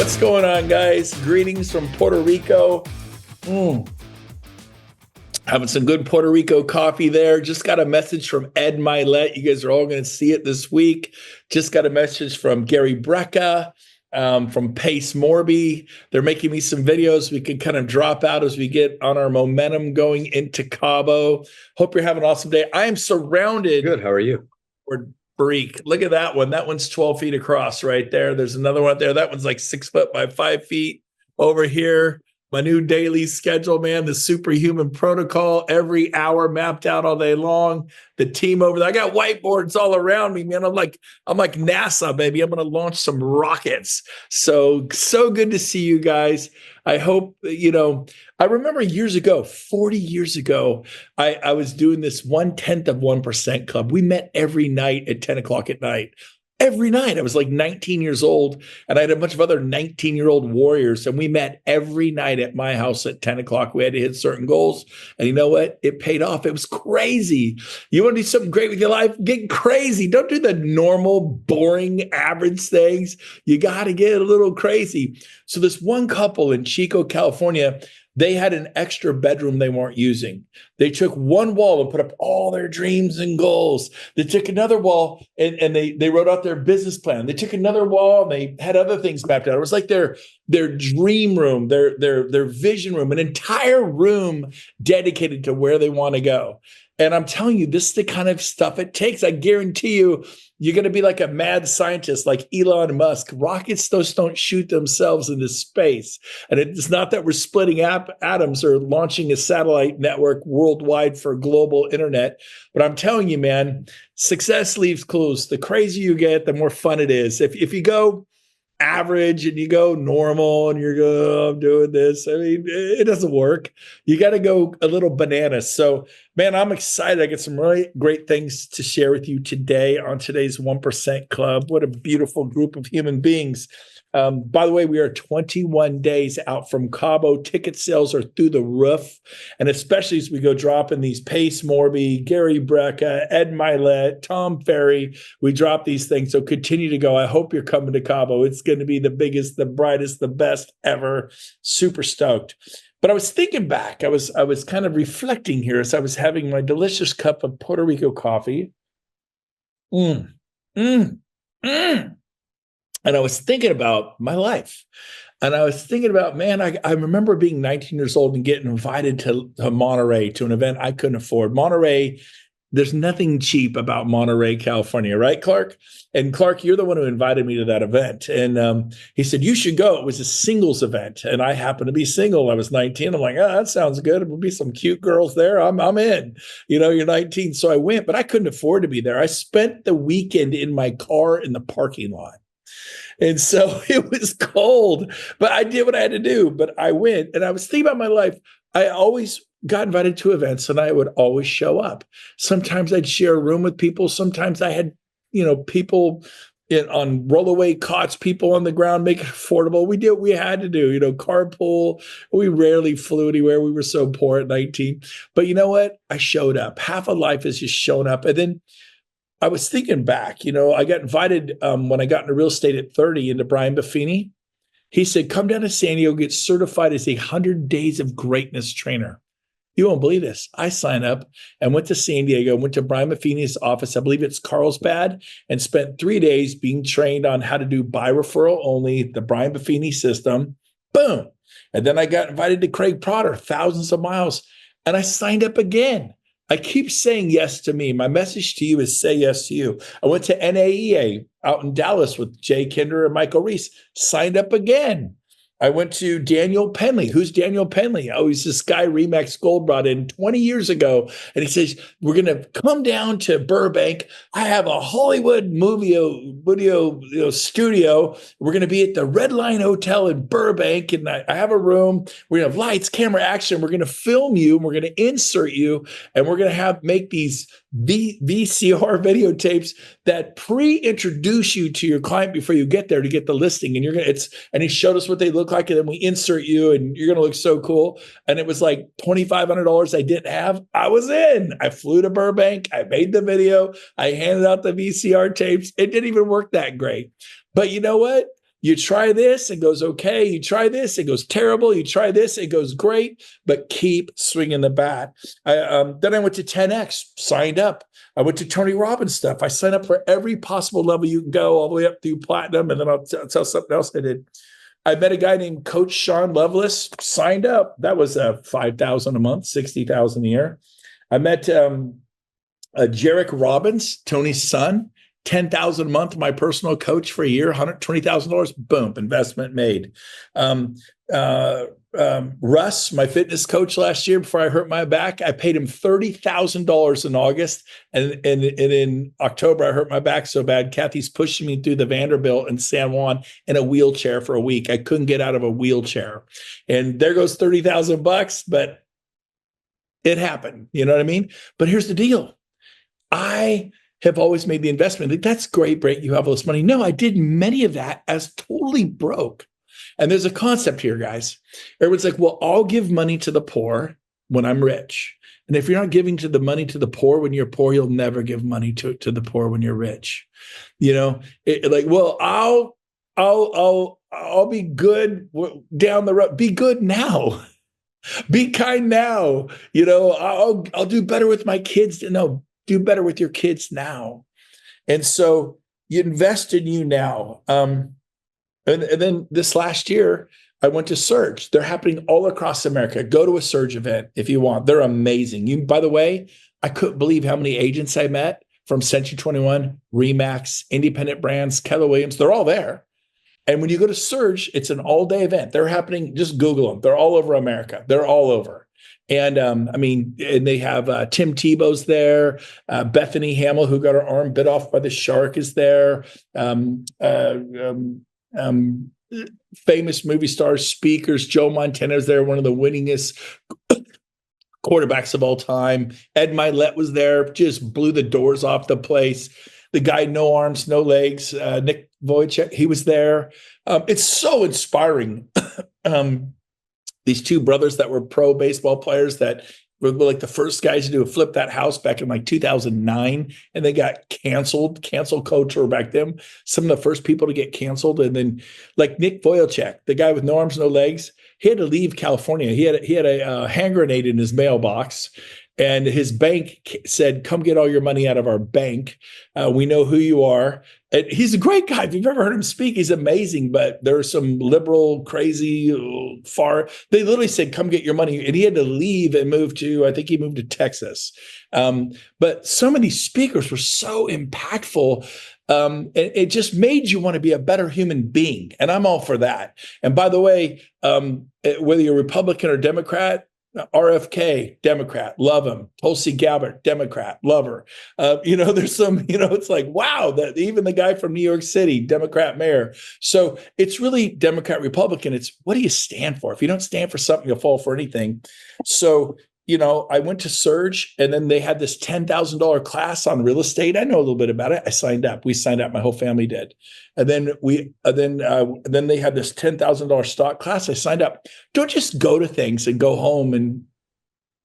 What's going on, guys? Greetings from Puerto Rico. Having some good Puerto Rico coffee there. Just got a message from Ed Milet. You guys are all going to see it this week. Just got a message from Gary Brecka, from Pace Morby. They're making me some videos we can kind of drop out as we get on our momentum going into Cabo. Hope you're having an awesome day. I am surrounded. Good. How are you? Freak. Look at that one. That one's 12 feet across right there. There's another one there. That one's like 6 foot by 5 feet over here. My new daily schedule, man, the superhuman protocol, every hour mapped out all day long. The team over there. I got whiteboards all around me, man. I'm like NASA, baby. I'm going to launch some rockets. So good to see you guys. I hope, I remember years ago, 40 years ago, I was doing this 1/10 club. We met every night at 10 o'clock at night. Every night. I was like 19 years old, and I had a bunch of other 19-year-old warriors, and we met every night at my house at 10 o'clock. We had to hit certain goals, and you know what? It paid off. It was crazy. You want to do something great with your life? Get crazy. Don't do the normal, boring, average things. You got to get a little crazy. So this one couple in Chico, California, they had an extra bedroom they weren't using. They took one wall and put up all their dreams and goals. They took another wall and they wrote out their business plan. They took another wall and they had other things mapped out. It was like their dream room, their vision room, an entire room dedicated to where they want to go. And I'm telling you, this is the kind of stuff it takes. I guarantee you, you're going to be like a mad scientist like Elon Musk. Rockets, those don't shoot themselves into space. And it's not that we're splitting atoms or launching a satellite network worldwide for global internet. But I'm telling you, man, success leaves clues. The crazier you get, the more fun it is. If you go average and you go normal and you're going, oh, I'm doing this, I mean, it doesn't work. You got to go a little bananas. So, man, I'm excited. I got some really great things to share with you today on today's 1% Club. What a beautiful group of human beings. By the way, we are 21 days out from Cabo. Ticket sales are through the roof. And especially as we go dropping these Pace Morby, Gary Brecka, Ed Milet, Tom Ferry, we drop these things. So continue to go. I hope you're coming to Cabo. It's going to be the biggest, the brightest, the best ever. Super stoked. But I was thinking back. I was kind of reflecting here as I was having my delicious cup of Puerto Rico coffee. And I was thinking about my life. And I was thinking about, man, I remember being 19 years old and getting invited to Monterey to an event I couldn't afford. Monterey, there's nothing cheap about Monterey, California, right, Clark? And Clark, you're the one who invited me to that event. And he said, you should go. It was a singles event. And I happened to be single. I was 19. I'm like, oh, that sounds good. There will be some cute girls there. I'm in. You're 19. So I went, but I couldn't afford to be there. I spent the weekend in my car in the parking lot. And so it was cold, but I did what I had to do. But I went, and I was thinking about my life. I always got invited to events, and I would always show up. Sometimes I'd share a room with people. Sometimes I had, people on rollaway cots, people on the ground, make it affordable. We did what we had to do, carpool. We rarely flew anywhere. We were so poor at 19. But you know what? I showed up. Half of life is just showing up. And then I was thinking back, I got invited when I got into real estate at 30 into Brian Buffini. He said, come down to San Diego, get certified as a 100 Days of Greatness trainer. You won't believe this. I signed up and went to San Diego, went to Brian Buffini's office. I believe it's Carlsbad, and spent 3 days being trained on how to do by referral only, the Brian Buffini system. Boom. And then I got invited to Craig Potter, thousands of miles, and I signed up again. I keep saying yes to me. My message to you is say yes to you. I went to NAEA out in Dallas with Jay Kinder and Michael Reese, signed up again. I went to Daniel Penley. Who's Daniel Penley? Oh, he's this guy Remax Gold brought in 20 years ago. And he says, we're going to come down to Burbank. I have a Hollywood video studio. We're going to be at the Red Line Hotel in Burbank. And I have a room. We're going to have lights, camera, action. We're going to film you. And we're going to insert you. And we're going to make these VCR videotapes that pre-introduce you to your client before you get there to get the listing. And he showed us what they look like, and then we insert you, and you're going to look so cool. And it was like $2,500 I didn't have. I was in. I flew to Burbank. I made the video. I handed out the VCR tapes. It didn't even work that great. But you know what? You try this, it goes okay. You try this, it goes terrible. You try this, it goes great, but keep swinging the bat. Then I went to 10X, signed up. I went to Tony Robbins stuff. I signed up for every possible level you can go, all the way up through platinum. And then I'll tell something else I did. I met a guy named Coach Sean Lovelace, signed up. That was $5,000 a month, $60,000 a year. I met Jarek Robbins, Tony's son. $10,000 a month, my personal coach for a year, $120,000, boom, investment made. Russ, my fitness coach last year before I hurt my back, I paid him $30,000 in August. And in October, I hurt my back so bad. Kathy's pushing me through the Vanderbilt in San Juan in a wheelchair for a week. I couldn't get out of a wheelchair. And there goes $30,000, but it happened. You know what I mean? But here's the deal. I have always made the investment. Like, that's great, Brent, you have all this money. No, I did many of that as totally broke. And there's a concept here, guys. Everyone's like, well, I'll give money to the poor when I'm rich. And if you're not giving to the money to the poor when you're poor, you'll never give money to the poor when you're rich. You know, like, well, I'll be good down the road. Be good now. Be kind now. You know, I'll do better with my kids. No, do better with your kids now. And so you invest in you now. And then this last year, I went to Surge. They're happening all across America. Go to a Surge event if you want. They're amazing. By the way, I couldn't believe how many agents I met from Century 21, Remax, independent brands, Keller Williams. They're all there. And when you go to Surge, it's an all-day event. They're happening. Just Google them. They're all over America. They're all over. And and they have Tim Tebow's there. Bethany Hamill, who got her arm bit off by the shark, is there. Famous movie stars, speakers. Joe Montana's there, one of the winningest quarterbacks of all time. Ed Milet was there, just blew the doors off the place. The guy, no arms, no legs, Nick Vujicic, he was there. It's so inspiring. These two brothers that were pro baseball players that were like the first guys to do a Flip That House back in like 2009, and they got canceled. Cancel culture back then. Some of the first people to get canceled, and then like Nick Vujicic, the guy with no arms, no legs, he had to leave California. He had a hand grenade in his mailbox. And his bank said, come get all your money out of our bank. We know who you are. And he's a great guy. If you've ever heard him speak, he's amazing. But there are some liberal, crazy, they literally said, come get your money. And he had to leave and move to, I think he moved to Texas. But so many speakers were so impactful. It just made you want to be a better human being. And I'm all for that. And by the way, whether you're Republican or Democrat, RFK, Democrat, love him. Tulsi Gabbard, Democrat, love her. There's some, it's like, wow, that even the guy from New York City, Democrat mayor. So it's really Democrat, Republican. It's what do you stand for? If you don't stand for something, you'll fall for anything. So, I went to Surge, and then they had this $10,000 class on real estate. I know a little bit about it. I signed up. We signed up. My whole family did. And then then they had this $10,000 stock class. I signed up. Don't just go to things and go home. And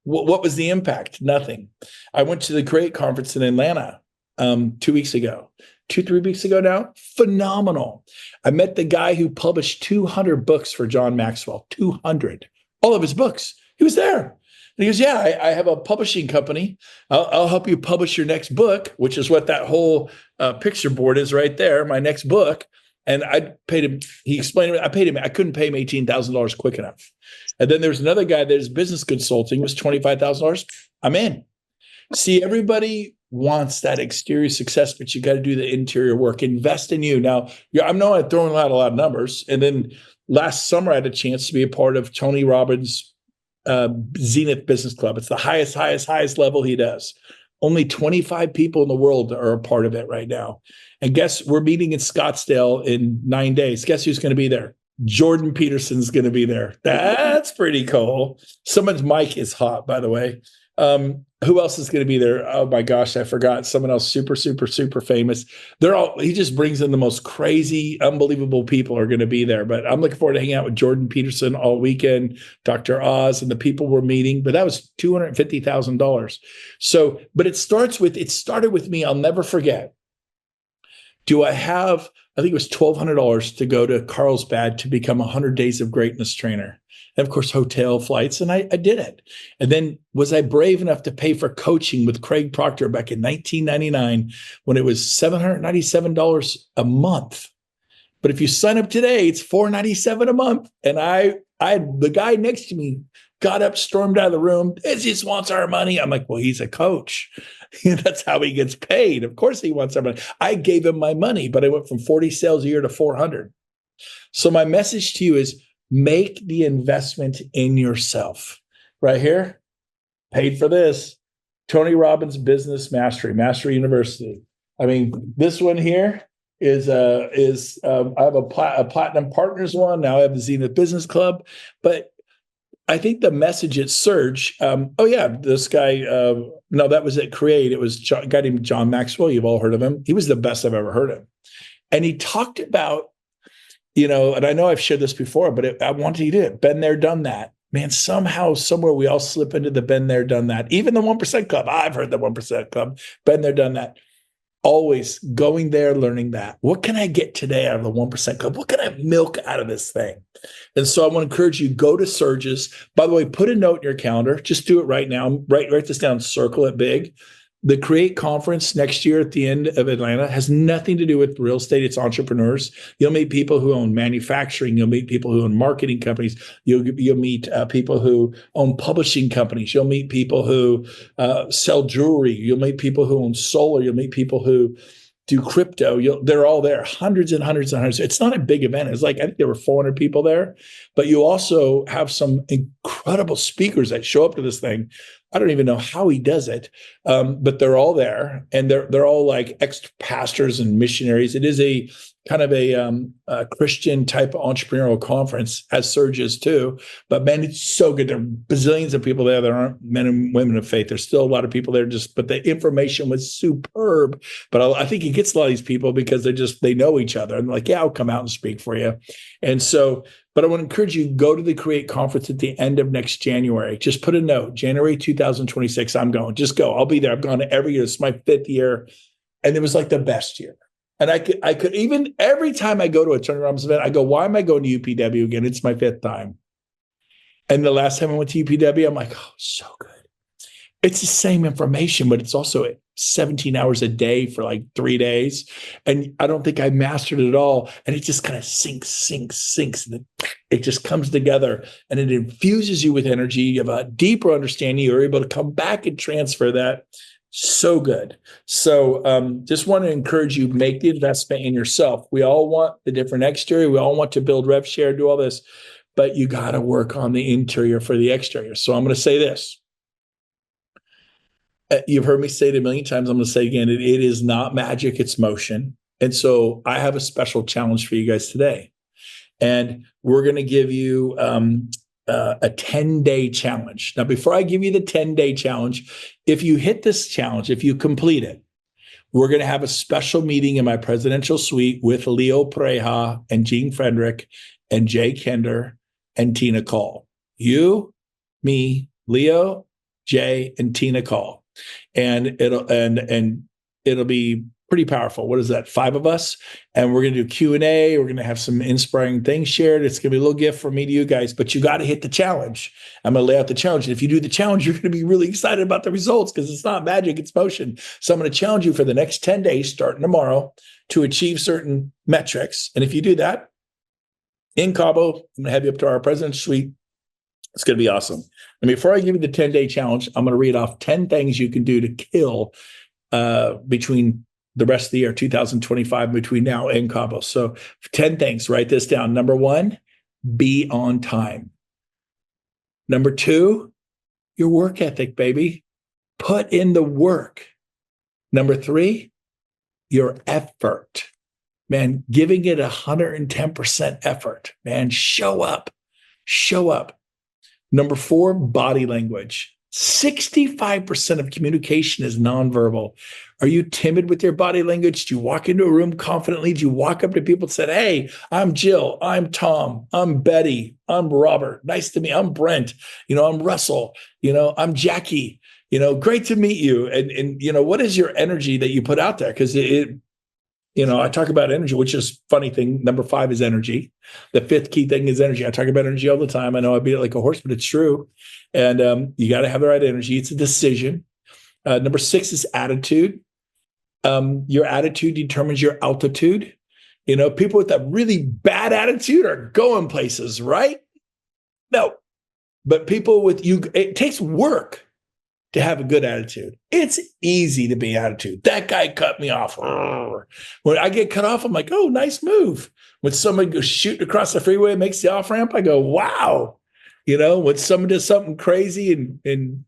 what was the impact? Nothing. I went to the Great Conference in Atlanta 3 weeks ago now. Phenomenal. I met the guy who published 200 books for John Maxwell. 200. All of his books. He was there. And he goes, yeah, I have a publishing company. I'll help you publish your next book, which is what that whole picture board is right there, my next book. And I paid him, he explained to me, I paid him, I couldn't pay him $18,000 quick enough. And then there's another guy that is business consulting, was $25,000. I'm in. See, everybody wants that exterior success, but you got to do the interior work. Invest in you. Now, I'm throwing out a lot of numbers. And then last summer, I had a chance to be a part of Tony Robbins' Zenith Business Club. It's the highest level he does. Only 25 people in the world are a part of it right now. And guess we're meeting in Scottsdale in 9 days. Guess who's going to be there? Jordan Peterson's going to be there. That's pretty cool. Someone's mic is hot, by the way. Who else is going to be there? Oh my gosh, I forgot. Someone else super famous. He just brings in the most crazy, unbelievable people are going to be there. But I'm looking forward to hanging out with Jordan Peterson all weekend, Dr. Oz, and the people we're meeting. But that was $250,000. So, but it started with me. I'll never forget. Do I have, I think it was $1,200 to go to Carlsbad to become a 100 Days of Greatness trainer. And of course, hotel flights, and I did it. And then was I brave enough to pay for coaching with Craig Proctor back in 1999 when it was $797 a month? But if you sign up today, it's $497 a month. And the guy next to me got up, stormed out of the room. He just wants our money. I'm like, well, he's a coach. That's how he gets paid. Of course he wants our money. I gave him my money, but I went from 40 sales a year to 400. So my message to you is make the investment in yourself. Right here, paid for this. Tony Robbins Business Mastery University. I mean, this one here is I have a Platinum Partners one. Now I have the Zenith Business Club. But I think the message at Surge, this guy, no, that was at Create. It was a guy named John Maxwell. You've all heard of him. He was the best I've ever heard of. And he talked about, and I know I've shared this before, but I wanted you to do it. Been there, done that. Man, somehow, somewhere we all slip into the been there, done that. Even the 1% Club. I've heard the 1% Club. Been there, done that. Always going there, learning that. What can I get today out of the 1% Club? What can I milk out of this thing? And so I want to encourage you, go to Surges. By the way, put a note in your calendar. Just do it right now. Write this down, circle it big. The Create Conference next year at the end of Atlanta has nothing to do with real estate. It's entrepreneurs. You'll meet people who own manufacturing. You'll meet people who own marketing companies. You'll meet people who own publishing companies. You'll meet people who sell jewelry. You'll meet people who own solar. You'll meet people who do crypto. They're all there, hundreds and hundreds and hundreds. It's not a big event. It's like, I think there were 400 people there, but you also have some incredible speakers that show up to this thing. I don't even know how he does it, but they're all there, and they're all like ex-pastors and missionaries. It is a kind of a Christian type of entrepreneurial conference, as Surges too. But man, it's so good. There are bazillions of people there that aren't men and women of faith. There's still a lot of people there, but the information was superb. But I think it gets a lot of these people because they know each other, and like, yeah, I'll come out and speak for you. And so, but I want to encourage you, go to the Create Conference at the end of next January. Just put a note, January 2026, I'm going. Just go. I'll be there. I've gone every year. It's my 5th year. And it was like the best year. And I could even, every time I go to a Tony Robbins event, I go, why am I going to UPW again? It's my 5th time. And the last time I went to UPW, I'm like, oh, so good. It's the same information, but it's also 17 hours a day for like 3 days. And I don't think I mastered it all. And it just kind of sinks. And it just comes together and it infuses you with energy. You have a deeper understanding. You're able to come back and transfer that. So good. So just want to encourage you, make the investment in yourself. We all want the different exterior. We all want to build rev share, do all this, but you got to work on the interior for the exterior. So I'm going to say this. You've heard me say it a million times. I'm going to say it again. It is not magic. It's motion. And so I have a special challenge for you guys today. And we're going to give you a 10-day challenge. Now, before I give you the 10-day challenge, if you hit this challenge, if you complete it, we're going to have a special meeting in my presidential suite with Leo Pareja and Gene Frederick and Jay Kender and Tina Call. You, me, Leo, Jay, and Tina Call. And it'll be pretty powerful. What is that? 5 of us. And we're going to do Q&A. We're going to have some inspiring things shared. It's going to be a little gift from me to you guys, but you got to hit the challenge. I'm going to lay out the challenge. And if you do the challenge, you're going to be really excited about the results because it's not magic, it's motion. So I'm going to challenge you for the next 10 days, starting tomorrow, to achieve certain metrics. And if you do that in Cabo, I'm going to have you up to our president's suite. It's going to be awesome. And before I give you the 10-day challenge, I'm going to read off 10 things you can do to kill between the rest of the year, 2025, between now and Cabo. So 10 things, write this down. Number 1, be on time. Number 2, your work ethic, baby. Put in the work. Number 3, your effort. Man, giving it 110% effort. Man, show up. Show up. Number 4, body language. 65% of communication is nonverbal. Are you timid with your body language? Do you walk into a room confidently? Do you walk up to people and say, hey, I'm Jill, I'm Tom, I'm Betty, I'm Robert, nice to meet you, I'm Brent, I'm Russell, I'm Jackie, great to meet you. And what is your energy that you put out there? Because I talk about energy, which is funny thing. Number 5 is energy. The 5th key thing is energy. I talk about energy all the time. I know I beat it like a horse, but it's true. And you got to have the right energy. It's a decision. Number 6 is attitude. Your attitude determines your altitude. People with a really bad attitude are going places, right? No, but people with it takes work to have a good attitude. It's easy to be attitude. That guy cut me off. When I get cut off, I'm like, oh, nice move. When somebody goes shooting across the freeway and makes the off ramp, I go, wow. When someone does something crazy and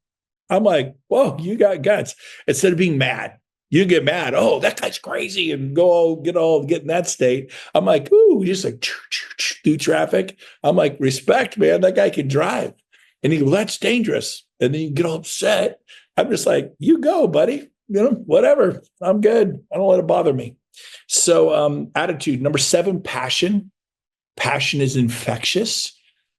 I'm like, whoa, you got guts. Instead of being mad, you get mad. Oh, that guy's crazy, and get in that state. I'm like, ooh, just like through traffic. I'm like, respect, man. That guy can drive. And he goes, that's dangerous. And then you get all upset. I'm just like, you go, buddy. Whatever. I'm good. I don't let it bother me. So attitude. Number 7, passion. Passion is infectious.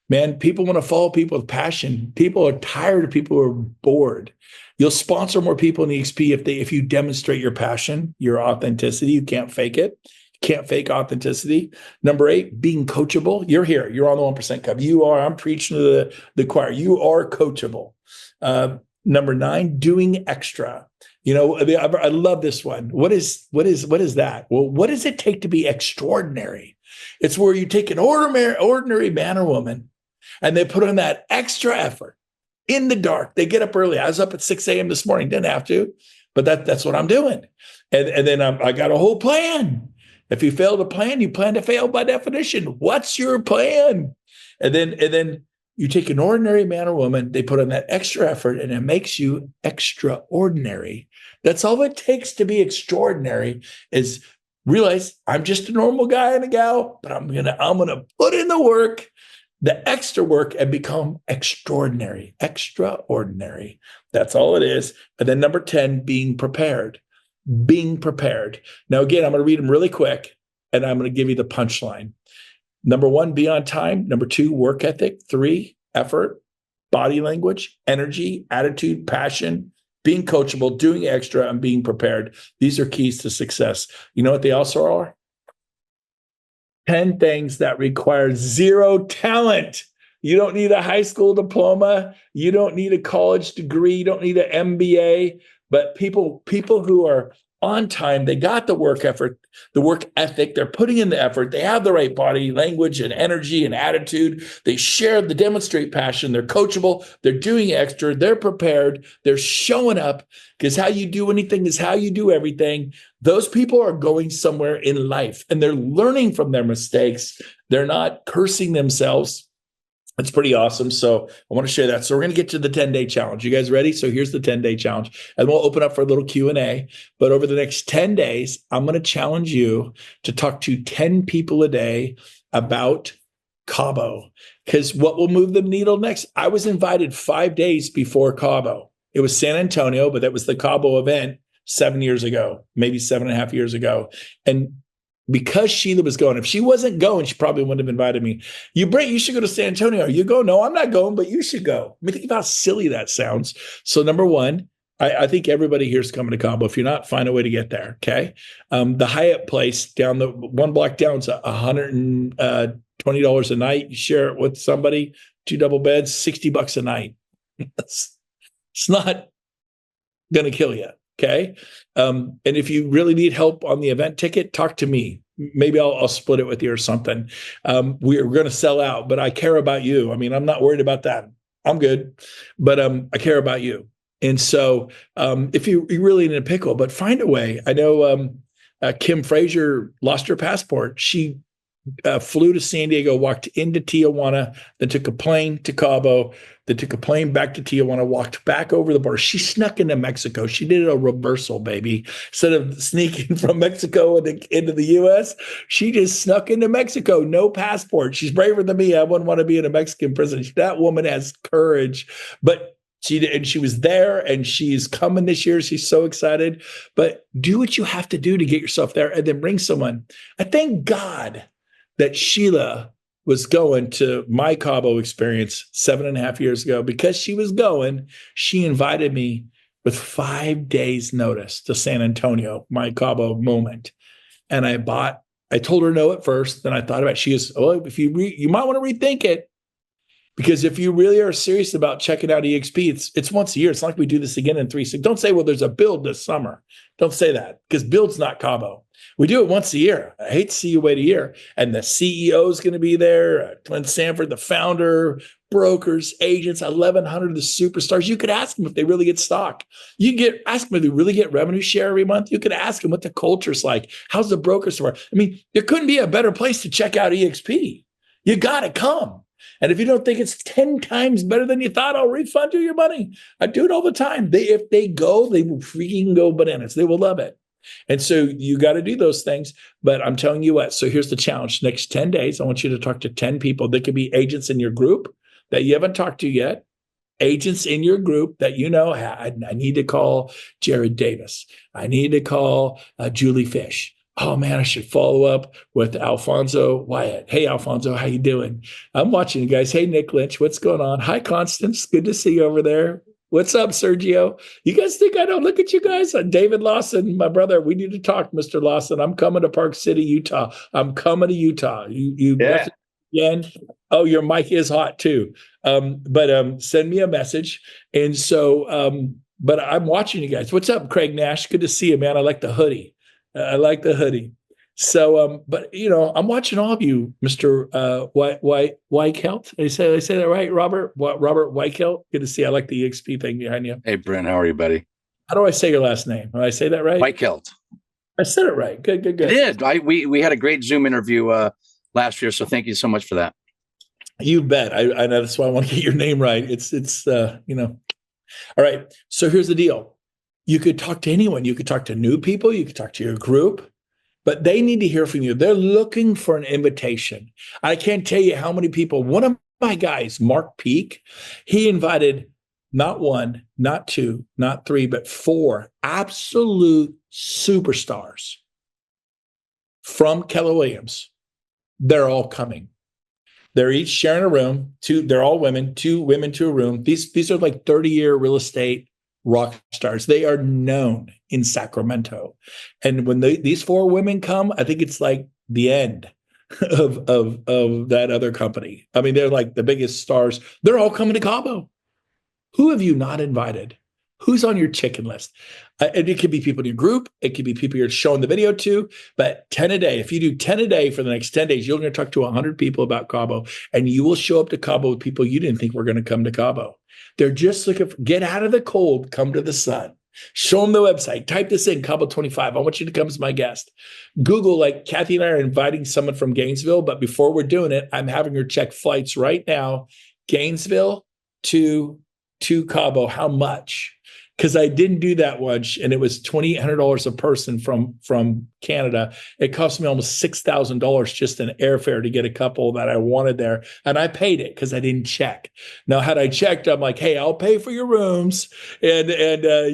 Man, people want to follow people with passion. People are tired of people who are bored. You'll sponsor more people in EXP if you demonstrate your passion, your authenticity. You can't fake it. Can't fake authenticity. Number 8, being coachable. You're here. You're on the 1% Club. You are. I'm preaching to the choir. You are coachable. Number 9, doing extra. I love this one. What is that? Well, what does it take to be extraordinary? It's where you take an ordinary man or woman and they put on that extra effort in the dark. They get up early. I was up at 6 a.m. this morning. Didn't have to, but that's what I'm doing. And then I got a whole plan. If you fail to plan, you plan to fail by definition. What's your plan? And then you take an ordinary man or woman, they put in that extra effort, and it makes you extraordinary. That's all it takes to be extraordinary, is realize I'm just a normal guy and a gal, but I'm gonna put in the work, the extra work, and become extraordinary. Extraordinary. That's all it is. And then number 10, being prepared. Being prepared. Now, again, I'm going to read them really quick, and I'm going to give you the punchline. Number 1, be on time. Number 2, work ethic. 3, effort, body language, energy, attitude, passion, being coachable, doing extra, and being prepared. These are keys to success. You know what they also are? 10 things that require 0 talent. You don't need a high school diploma. You don't need a college degree. You don't need an MBA. But people who are on time, they got the work effort, the work ethic, they're putting in the effort, they have the right body language and energy and attitude, they demonstrate passion, they're coachable, they're doing extra, they're prepared, they're showing up, because how you do anything is how you do everything. Those people are going somewhere in life, and they're learning from their mistakes. They're not cursing themselves. It's pretty awesome. So I want to share that. So we're going to get to the 10-day challenge. You guys ready? So here's the 10-day challenge, and we'll open up for a little Q&A. But over the next 10 days, I'm going to challenge you to talk to 10 people a day about Cabo, because what will move the needle next? I was invited 5 days before Cabo. It was San Antonio, but that was the Cabo event 7 years ago, maybe 7.5 years ago. And because Sheila was going, if she wasn't going, she probably wouldn't have invited me. Brent, you should go to San Antonio. You go? No, I'm not going, but you should go. I mean, think about how silly that sounds. So number 1, I think everybody here is coming to Cabo. If you're not, find a way to get there. Okay. The Hyatt place down the 1 block down is $120 a night. You share it with somebody, 2 double beds, $60 a night. It's not going to kill you. Okay. And if you really need help on the event ticket, talk to me. Maybe I'll split it with you or something. We're going to sell out, but I care about you. I mean, I'm not worried about that. I'm good, but I care about you. And so if you're really in a pickle, but find a way. I know Kim Frazier lost her passport. She flew to San Diego, walked into Tijuana, then took a plane to Cabo, then took a plane back to Tijuana, walked back over the border. She snuck into Mexico. She did a reversal, baby. Instead of sneaking from Mexico into the U.S., she just snuck into Mexico. No passport. She's braver than me. I wouldn't want to be in a Mexican prison. That woman has courage. But she was there, and she's coming this year. She's so excited. But do what you have to do to get yourself there, and then bring someone. I thank God that Sheila was going to my Cabo experience 7.5 years ago. Because she was going, she invited me with 5 days notice to San Antonio, my Cabo moment. and I told her no at first. Then I thought about it. She goes, "Oh, if you might want to rethink it, because if you really are serious about checking out EXP, it's once a year. It's not like we do this again in 3 6. Don't say, well, there's a build this summer. Don't say that, because build's not Cabo. We do it once a year. I hate to see you wait a year. And the CEO is going to be there, Clint Sanford, the founder, brokers, agents, 1,100 of the superstars. You could ask them if they really get stock. Ask them if they really get revenue share every month. You could ask them what the culture's like. How's the broker support? I mean, there couldn't be a better place to check out EXP. You got to come. And if you don't think it's 10 times better than you thought, I'll refund you your money. I do it all the time. If they go, they will freaking go bananas. They will love it. And so you got to do those things. But I'm telling you what, so here's the challenge. Next 10 days, I want you to talk to 10 people. They could be agents in your group that you haven't talked to yet, agents in your group that you know, I need to call Jared Davis. I need to call Julie Fish. Oh man, I should follow up with Alfonso Wyatt. Hey, Alfonso, how you doing? I'm watching you guys. Hey, Nick Lynch, what's going on? Hi, Constance. Good to see you over there. What's up, Sergio? You guys think I don't look at you guys? David Lawson, my brother. We need to talk, Mr. Lawson. I'm coming to Park City, Utah. I'm coming to Utah. You yeah. Again. Oh, your mic is hot too. But send me a message. And so, but I'm watching you guys. What's up, Craig Nash? Good to see you, man. I like the hoodie. So, but I'm watching all of you, Mr. Weichelt. I say that right, Robert? Robert Weichelt. Good to see you. I like the EXP thing behind you. Hey, Brent, how are you, buddy? How do I say your last name? Did I say that right? Weichelt. I said it right. Good. You did. We had a great Zoom interview last year, so thank you so much for that. You bet. I know, that's why I want to get your name right. It's All right. So here's the deal. You could talk to anyone. You could talk to new people. You could talk to your group, but they need to hear from you. They're looking for an invitation. I can't tell you how many people. One of my guys, Mark Peak, he invited not one, not two, not three, but 4 absolute superstars from Keller Williams. They're all coming. They're each sharing a room. They're all women, 2 women to a room. These are like 30-year real estate rock stars. They are known in Sacramento. And when these 4 women come, I think it's like the end of that other company. I mean, they're like the biggest stars. They're all coming to Cabo. Who have you not invited? Who's on your chicken list? And it could be people in your group. It could be people you're showing the video to, but 10 a day. If you do 10 a day for the next 10 days, you're going to talk to 100 people about Cabo, and you will show up to Cabo with people you didn't think were going to come to Cabo. They're just looking for, get out of the cold, come to the sun. Show them the website. Type this in, Cabo 25. I want you to come as my guest. Google, like Kathy and I are inviting someone from Gainesville, but before we're doing it, I'm having her check flights right now. Gainesville to Cabo. How much? Because I didn't do that once, and it was $2,800 a person from Canada. It cost me almost $6,000 just in airfare to get a couple that I wanted there, and I paid it because I didn't check. Now, had I checked, I'm like, hey, I'll pay for your rooms, and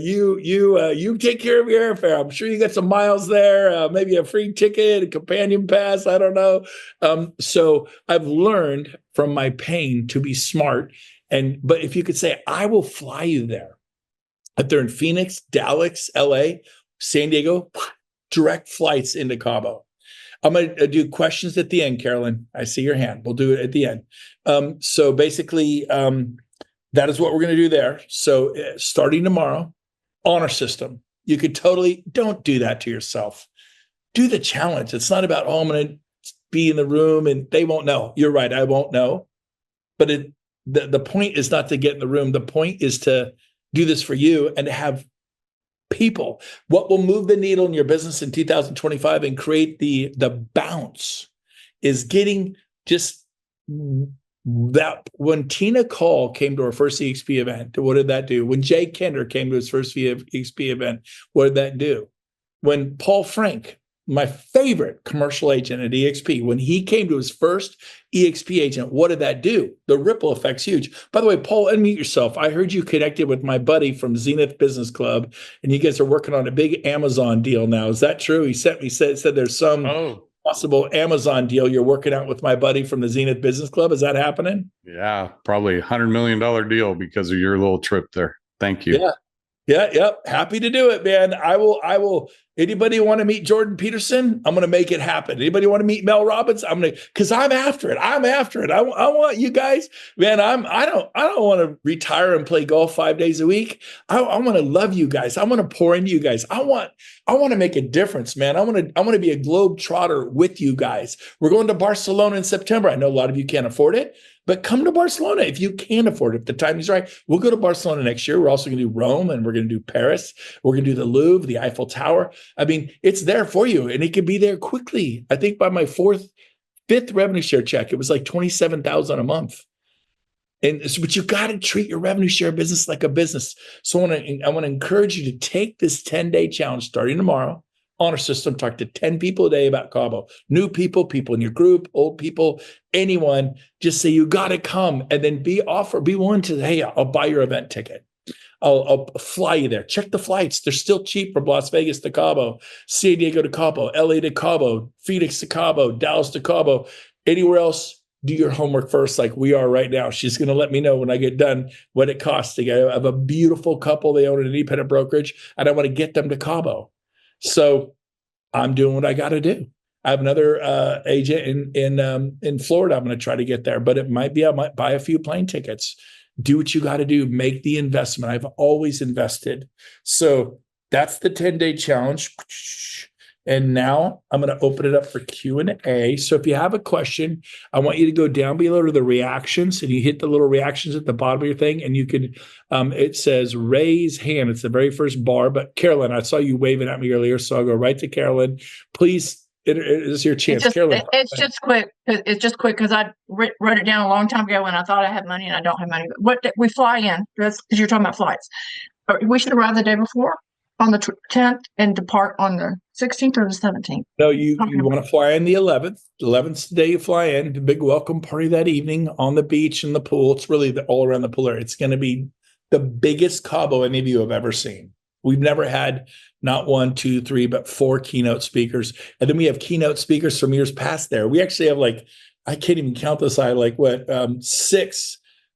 you take care of your airfare. I'm sure you got some miles there, maybe a free ticket, a companion pass. I don't know. So I've learned from my pain to be smart. But if you could say, I will fly you there. If they're in Phoenix, Dallas, LA, San Diego, direct flights into Cabo. I'm going to do questions at the end, Carolyn. I see your hand. We'll do it at the end. So basically, that is what we're going to do there. So starting tomorrow, honor system. You could totally, don't do that to yourself. Do the challenge. It's not about, I'm going to be in the room and they won't know. You're right. I won't know. But the point is not to get in the room. The point is to do this for you and to have people. What will move the needle in your business in 2025 and create the bounce is getting just that. When Tina Call came to her first EXP event, what did that do? When Jay Kender came to his first EXP event, what did that do? When Paul Frank, my favorite commercial agent at EXP, when he came to his first EXP agent, what did that do? The ripple effect's huge. By the way, Paul, unmute yourself. I heard you connected with my buddy from Zenith Business Club, and you guys are working on a big Amazon deal now. Is that true? He said there's some possible Amazon deal you're working out with my buddy from the Zenith Business Club. Is that happening? Yeah, probably $100 million deal because of your little trip there. Thank you. Yeah. Yeah, yep. Happy to do it, man. I will. Anybody want to meet Jordan Peterson? I'm going to make it happen. Anybody want to meet Mel Robbins? Because I'm after it. I'm after it. I want you guys, man. I don't want to retire and play golf 5 days a week. I want to love you guys. I want to pour into you guys. I want to make a difference, man. I want to be a globe trotter with you guys. We're going to Barcelona in September. I know a lot of you can't afford it, but come to Barcelona if you can afford it. If the time is right, we'll go to Barcelona next year. We're also going to do Rome, and we're going to do Paris. We're going to do the Louvre, the Eiffel Tower. I mean, it's there for you, and it can be there quickly. I think by my fifth revenue share check, it was like $27,000 a month. But you got to treat your revenue share business like a business. So I want to encourage you to take this 10-day challenge starting tomorrow. Honor system, talk to 10 people a day about Cabo. New people, people in your group, old people, anyone. Just say you got to come, and then be willing to, hey, I'll buy your event ticket. I'll fly you there. Check the flights. They're still cheap from Las Vegas to Cabo, San Diego to Cabo, LA to Cabo, Phoenix to Cabo, Dallas to Cabo. Anywhere else, do your homework first, like we are right now. She's going to let me know when I get done what it costs. I have a beautiful couple. They own an independent brokerage, and I want to get them to Cabo. So I'm doing what I got to do. I have another agent in Florida. I'm going to try to get there, but I might buy a few plane tickets. Do what you got to do. Make the investment. I've always invested. So that's the 10-day challenge. And now I'm going to open it up for Q&A. So if you have a question, I want you to go down below to the reactions, and you hit the little reactions at the bottom of your thing, and you can, it says raise hand. It's the very first bar. But Carolyn, I saw you waving at me earlier, so I'll go right to Carolyn. Please, it is your chance. Carolyn. It's just quick. It's just quick because I wrote it down a long time ago when I thought I had money and I don't have money. What we fly in, that's because you're talking about flights. We should arrive the day before on the 10th and depart on the 16th or the 17th. No, you want to fly in the 11th. The 11th day you fly in. The big welcome party that evening on the beach and the pool. It's really all around the pool area. It's going to be the biggest Cabo any of you have ever seen. We've never had not 1, 2, 3, but 4 keynote speakers. And then we have keynote speakers from years past there. We actually have I can't even count this.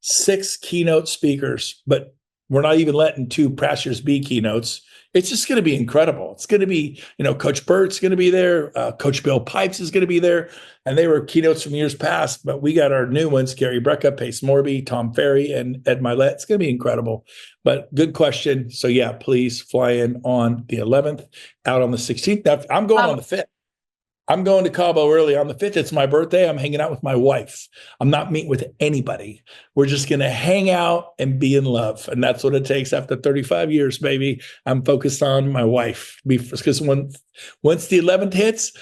Six keynote speakers, but we're not even letting 2 past years be keynotes. It's just going to be incredible. It's going to be, Coach Bert's going to be there. Coach Bill Pipes is going to be there. And they were keynotes from years past, but we got our new ones, Gary Brecka, Pace Morby, Tom Ferry, and Ed Milet. It's going to be incredible. But good question. So yeah, please fly in on the 11th, out on the 16th. Now, I'm going on the 5th. I'm going to Cabo early on the 5th. It's my birthday. I'm hanging out with my wife. I'm not meeting with anybody. We're just going to hang out and be in love. And that's what it takes after 35 years, baby. I'm focused on my wife. Because once the 11th hits,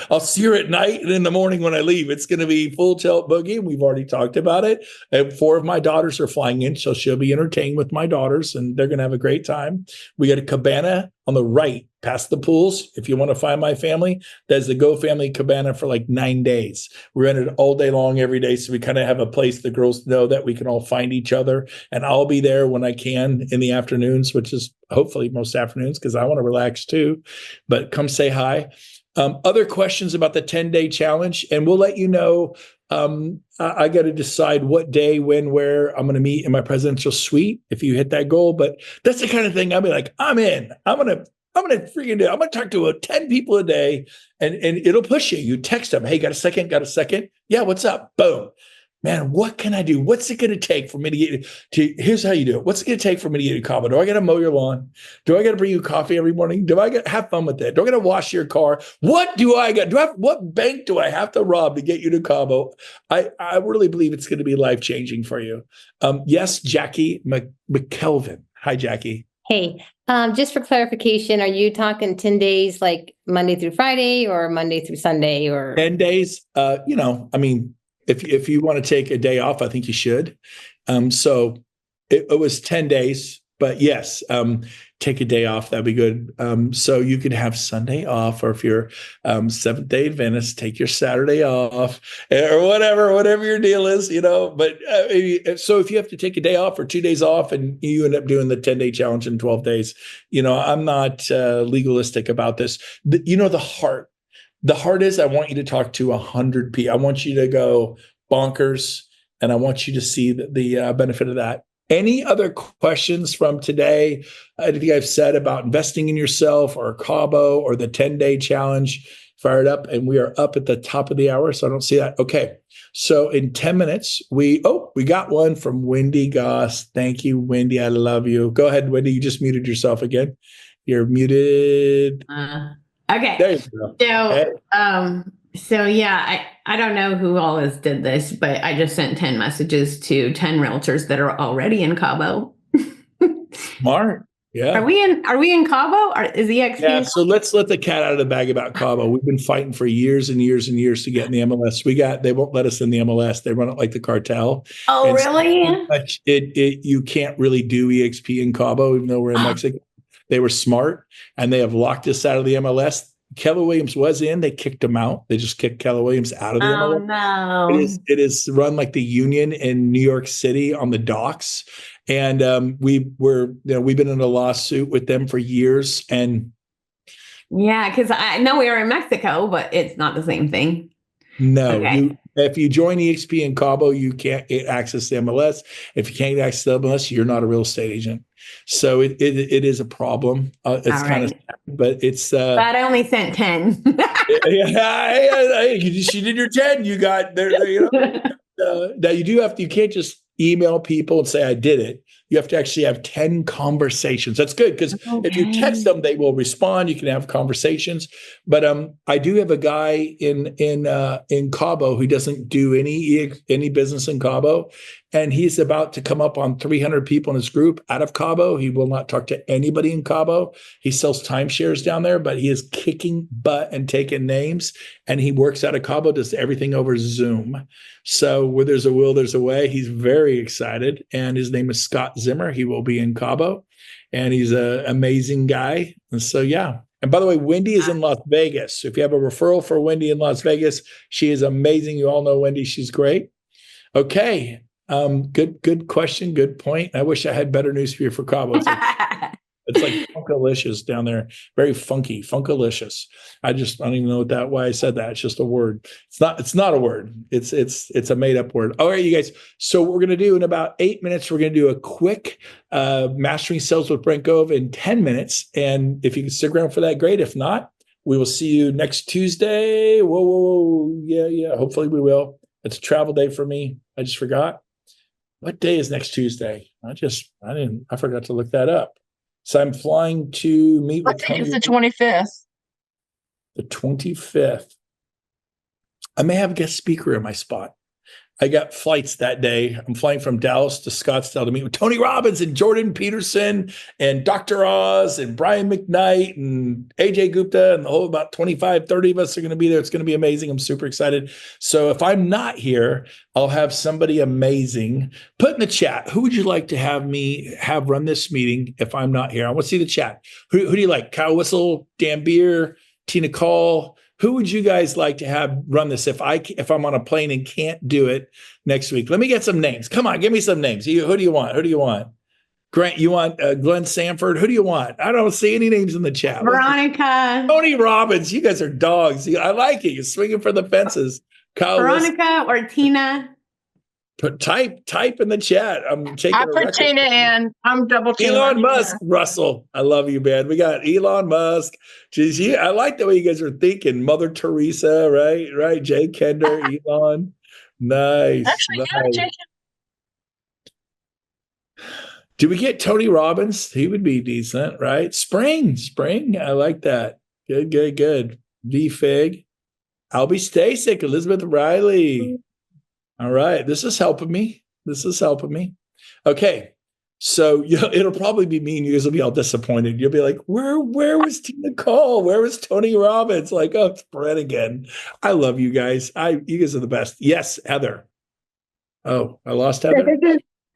I'll see her at night and in the morning when I leave. It's going to be full tilt boogie. We've already talked about it. And 4 of my daughters are flying in, so she'll be entertained with my daughters, and they're going to have a great time. We got a cabana on the right past the pools. If you want to find my family, there's the Go Family Cabana for 9 days. We rent it all day long, every day. So we kind of have a place the girls know that we can all find each other. And I'll be there when I can in the afternoons, which is hopefully most afternoons because I want to relax too. But come say hi. Other questions about the 10-day challenge, and we'll let you know. I got to decide what day, when, where I'm going to meet in my presidential suite if you hit that goal. But that's the kind of thing I'll be like, I'm in. I'm gonna freaking do. I'm gonna talk to 10 people a day, and it'll push you. You text them, hey, got a second? Got a second? Yeah, what's up? Boom. Man, what can I do? What's it going to take for me to get to? Here's how you do it. What's it going to take for me to get to Cabo? Do I got to mow your lawn? Do I got to bring you coffee every morning? Do I got to have fun with that? Do I got to wash your car? What do I got? What bank do I have to rob to get you to Cabo? I really believe it's going to be life-changing for you. Yes, Jackie McKelvin. Hi, Jackie. Hey, just for clarification, are you talking 10 days like Monday through Friday or Monday through Sunday or 10 days? If you want to take a day off, I think you should. So it was 10 days, but yes, take a day off. That'd be good. So you could have Sunday off, or if you're Seventh Day Adventist, take your Saturday off, or whatever your deal is, But so if you have to take a day off or 2 days off, and you end up doing the 10-day challenge in 12 days, I'm not legalistic about this. The heart. The heart is, I want you to talk to 100 people. I want you to go bonkers, and I want you to see the benefit of that. Any other questions from today? Anything I've said about investing in yourself or Cabo or the 10-day challenge? Fired up, and we are up at the top of the hour, so I don't see that. Okay, so in 10 minutes, we got one from Wendy Goss. Thank you, Wendy. I love you. Go ahead, Wendy. You just muted yourself again. You're muted. Okay. There you go. So yeah, I don't know who always did this, but I just sent 10 messages to 10 realtors that are already in Cabo. Smart. Yeah. Are we in Cabo? Or is EXP? Yeah. So let's let the cat out of the bag about Cabo. We've been fighting for years and years and years to get in the MLS. They won't let us in the MLS. They run it like the cartel. Oh, and really? So you can't really do EXP in Cabo, even though we're in Mexico. They were smart and they have locked us out of the MLS. Keller Williams was in. They kicked him out. They just kicked Keller Williams out of the MLS. Oh, no. It is run like the Union in New York City on the docks. And we've been in a lawsuit with them for years. And yeah, because I know we are in Mexico, but it's not the same thing. no, Okay. if you join EXP in Cabo, you can't access the MLS. If you can't access the MLS, you're not a real estate agent. So it is a problem. It's All kind of right. sad, but it's But I only sent 10. you did your 10. You got there. Now you can't just email people and say I did it. You have to actually have 10 conversations. That's good because if you text them, they will respond. You can have conversations. But I do have a guy in Cabo who doesn't do any business in Cabo, and he's about to come up on 300 people in his group out of Cabo. He will not talk to anybody in Cabo. He sells timeshares down there, but he is kicking butt and taking names. And he works out of Cabo, does everything over Zoom. So where there's a will, there's a way. He's very excited. And his name is Scott Zimmer. He will be in Cabo. And he's an amazing guy. And so, yeah. And by the way, Wendy is in Las Vegas. So if you have a referral for Wendy in Las Vegas, she is amazing. You all know Wendy. She's great. Okay. Good question. Good point. I wish I had better news for you for Cabo. It's like funkalicious down there. Very funky, funkalicious. I don't even know why I said that. It's just a word. It's not a word. It's a made up word. All right, you guys. So what we're going to do in about 8 minutes, we're going to do a quick mastering sales with Brent Gove in 10 minutes. And if you can stick around for that, great. If not, we will see you next Tuesday. Whoa. Yeah. Hopefully we will. It's a travel day for me. I just forgot. What day is next Tuesday? I forgot to look that up. So I'm flying to meet with I think Tony. it's the 25th. The 25th. I may have a guest speaker in my spot. I got flights that day. I'm flying from Dallas to Scottsdale to meet with Tony Robbins and Jordan Peterson and Dr. Oz and Brian McKnight and AJ Gupta and about 25, 30 of us are going to be there. It's going to be amazing. I'm super excited. So if I'm not here, I'll have somebody amazing. Put in the chat, who would you like to have run this meeting if I'm not here? I want to see the chat. Who do you like? Kyle Whistle, Dan Beer, Tina Call? Who would you guys like to have run this if I'm on a plane and can't do it next week? Let me get some names. Come on, give me some names. Who do you want? Grant, you want Glenn Sanford? Who do you want? I don't see any names in the chat. Veronica. Tony Robbins. You guys are dogs. I like it. You're swinging for the fences. Kyle Veronica or Tina. Type in the chat. I'm taking. I put Tina in. I'm double Tina. Elon Musk, Russell. I love you, man. We got Elon Musk. Geez, I like the way you guys are thinking. Mother Teresa, right? Jay Kender, Elon. Nice. Actually, yeah, Jacob. Do we get Tony Robbins? He would be decent, right? Spring. I like that. Good. V Fig. Albie Stasic, Elizabeth Riley. All right. This is helping me. Okay. So it'll probably be me and you guys will be all disappointed. You'll be like, where was Tina Cole? Where was Tony Robbins? Like, oh, it's Brett again. I love you guys. You guys are the best. Yes, Heather. Oh, I lost Heather.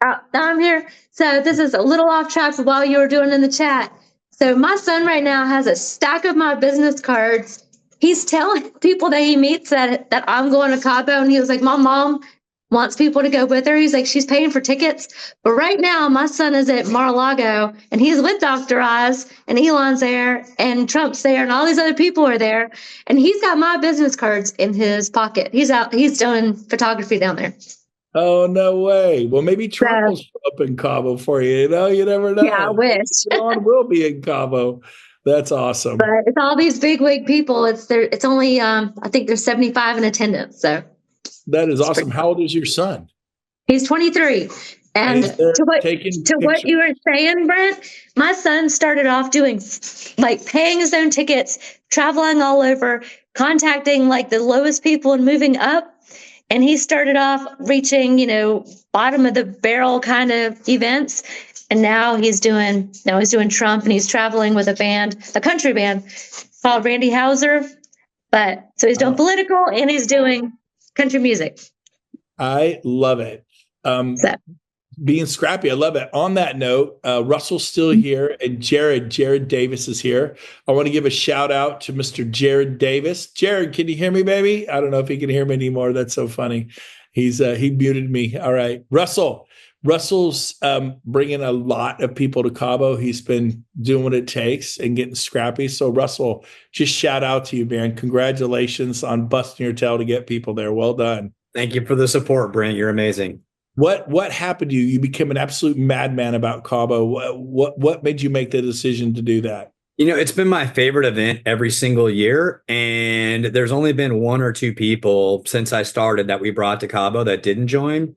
I'm here. So this is a little off track of what you were doing in the chat. So my son right now has a stack of my business cards. He's telling people that he meets that I'm going to Cabo, and he was like, my mom wants people to go with her. He's like, she's paying for tickets. But right now, my son is at Mar-a-Lago, and he's with Dr. Oz, and Elon's there, and Trump's there, and all these other people are there. And he's got my business cards in his pocket. He's doing photography down there. Oh, no way. Well, maybe Trump So, will show up in Cabo for you. You never know. yeah, I wish. Elon will be in Cabo. That's awesome. But it's all these bigwig people. It's only I think there's 75 in attendance. So That is awesome. How old is your son? he's 23. And he's there to what taking what you were saying, Brent, my son started off doing like paying his own tickets, traveling all over, contacting like the lowest people and moving up. And he started off reaching, bottom of the barrel kind of events. And now he's doing Trump, and he's traveling with a country band called Randy Hauser. But so he's doing political and he's doing country music. I love it. So. Being scrappy. I love it. On that note, Russell's still here, and Jared Davis is here. I want to give a shout out to Mr. Jared Davis. Jared, can you hear me, baby? I don't know if he can hear me anymore. That's so funny. He muted me. All right. Russell's bringing a lot of people to Cabo. He's been doing what it takes and getting scrappy. So Russell, just shout out to you, man. Congratulations on busting your tail to get people there. Well done. Thank you for the support, Brent. You're amazing. What happened to you? You became an absolute madman about Cabo. What made you make the decision to do that? It's been my favorite event every single year. And there's only been one or two people since I started that we brought to Cabo that didn't join.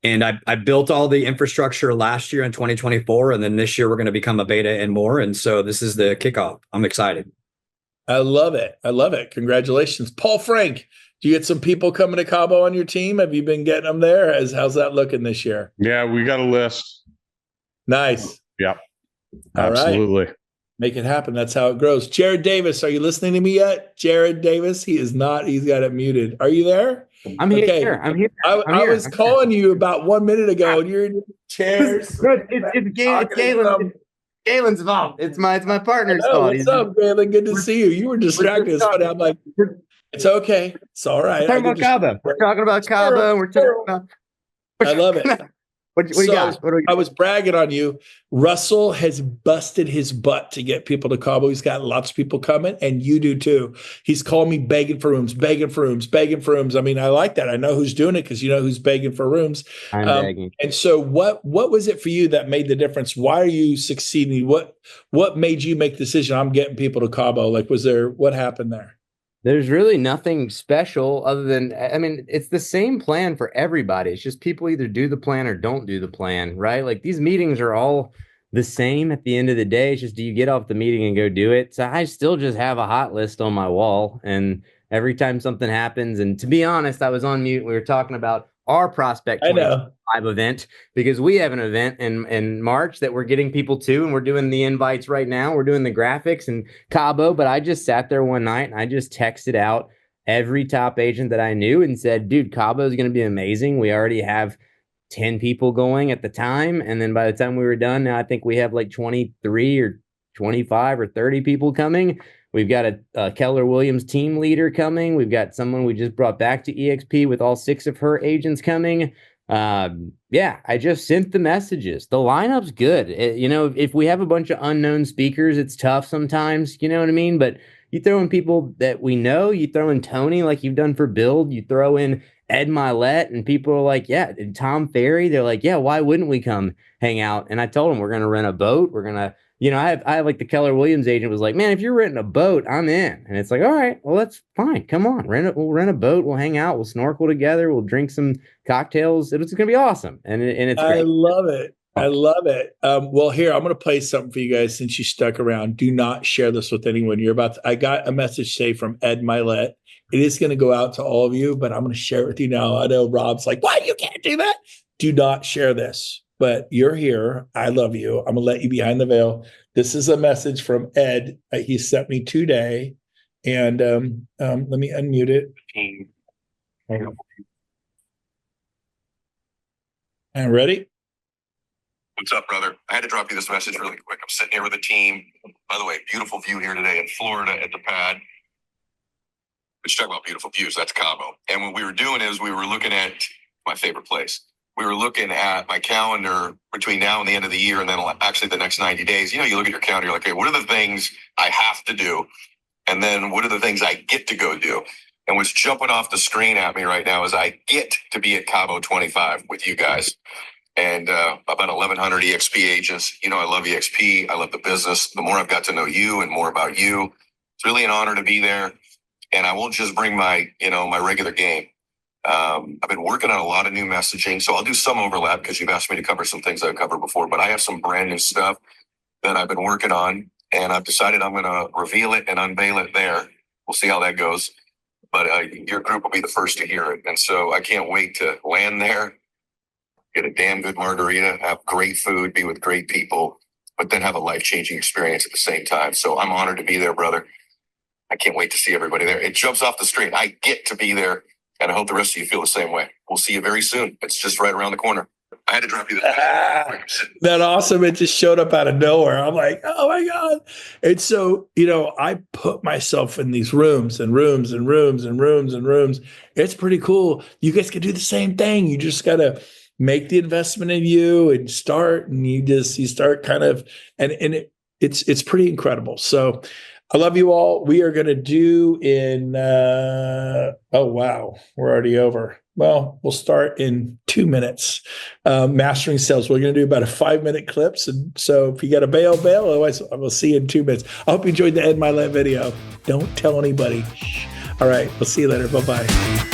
And I built all the infrastructure last year in 2024. And then this year we're going to become a beta and more. And so this is the kickoff. I'm excited. I love it. Congratulations. Paul Frank, do you get some people coming to Cabo on your team? Have you been getting them there? How's that looking this year? Yeah, we got a list. Nice. Yep. All Absolutely. Right. Make it happen. That's how it grows. Jared Davis, are you listening to me yet? Jared Davis, he is not. He's got it muted. Are you there? I'm here. I'm here. I was calling you about 1 minute ago, and you're in your chairs. It's Galen's fault. It's my partner's fault. What's up, Galen? Good to see you. You were distracted. So I'm like, it's okay. It's all right. We're talking about Cabo. We're talking about Cabo. We're talking about. I love it. What do you got? I was bragging on you. Russell has busted his butt to get people to Cabo. He's got lots of people coming, and you do too. He's called me begging for rooms. I mean, I like that. I know who's doing it because you know who's begging for rooms. I'm begging. And so what was it for you that made the difference? Why are you succeeding? What made you make the decision? I'm getting people to Cabo. Like, what happened there? There's really nothing special other than, it's the same plan for everybody. It's just people either do the plan or don't do the plan, right? Like these meetings are all the same at the end of the day. It's just, do you get off the meeting and go do it? So I still just have a hot list on my wall. And every time something happens, and to be honest, I was on mute. We were talking about our Prospect 25 event because we have an event in March that we're getting people to, and we're doing the invites right now. We're doing the graphics and Cabo, but I just sat there one night and I just texted out every top agent that I knew and said, dude, Cabo is going to be amazing. We already have 10 people going at the time. And then by the time we were done, now I think we have like 23 or 25 or 30 people coming. We've got a Keller Williams team leader coming. We've got someone we just brought back to EXP with all 6 of her agents coming. I just sent the messages. The lineup's good. If we have a bunch of unknown speakers, it's tough sometimes, you know what I mean? But you throw in people that we know, you throw in Tony like you've done for Build, you throw in Ed Milet, and people are like, yeah, and Tom Ferry, they're like, yeah, why wouldn't we come hang out? And I told them we're going to rent a boat. We're going to, I have like the Keller Williams agent was like, man, if you're renting a boat, I'm in. And it's like, all right, well, that's fine. Come on, we'll rent a boat. We'll hang out. We'll snorkel together. We'll drink some cocktails. It's going to be awesome. And it's great. I love it. Well, here, I'm going to play something for you guys since you stuck around. Do not share this with anyone. I got a message today from Ed Milet. It is going to go out to all of you, but I'm going to share it with you now. I know Rob's like, why you can't do that? Do not share this. But you're here. I love you. I'm going to let you behind the veil. This is a message from Ed. He sent me today. And let me unmute it. And ready? What's up, brother? I had to drop you this message really quick. I'm sitting here with a team. By the way, beautiful view here today in Florida at the pad. Let's talk about beautiful views. That's Cabo. And what we were doing is we were looking at my favorite place. We were looking at my calendar between now and the end of the year, and then actually the next 90 days. You look at your calendar, you're like, hey, what are the things I have to do? And then what are the things I get to go do? And what's jumping off the screen at me right now is I get to be at Cabo 25 with you guys. And about 1,100 EXP agents. You know, I love EXP. I love the business. The more I've got to know you and more about you, it's really an honor to be there. And I won't just bring my regular game. I've been working on a lot of new messaging, so I'll do some overlap because you've asked me to cover some things I've covered before, but I have some brand new stuff that I've been working on, and I've decided I'm going to reveal it and unveil it there. We'll see how that goes. But your group will be the first to hear it. And so I can't wait to land there, get a damn good margarita, have great food, be with great people, but then have a life-changing experience at the same time. So I'm honored to be there, brother. I can't wait to see everybody there. It jumps off the screen. I get to be there, and I hope the rest of you feel the same way. We'll see you very soon. It's just right around the corner. I had to drop you that. That awesome. It just showed up out of nowhere. I'm like, oh my God. And so, I put myself in these rooms and rooms and rooms and rooms and rooms. It's pretty cool. You guys can do the same thing. You just got to make the investment in you and start, and you start kind of, and it's pretty incredible. So I love you all. We are going to do in, oh, wow, we're already over. Well, we'll start in 2 minutes. Mastering sales. We're going to do about a 5-minute clips. And so if you got a bail. Otherwise, I will see you in 2 minutes. I hope you enjoyed the Ed My Life video. Don't tell anybody. Shh. All right. We'll see you later. Bye-bye.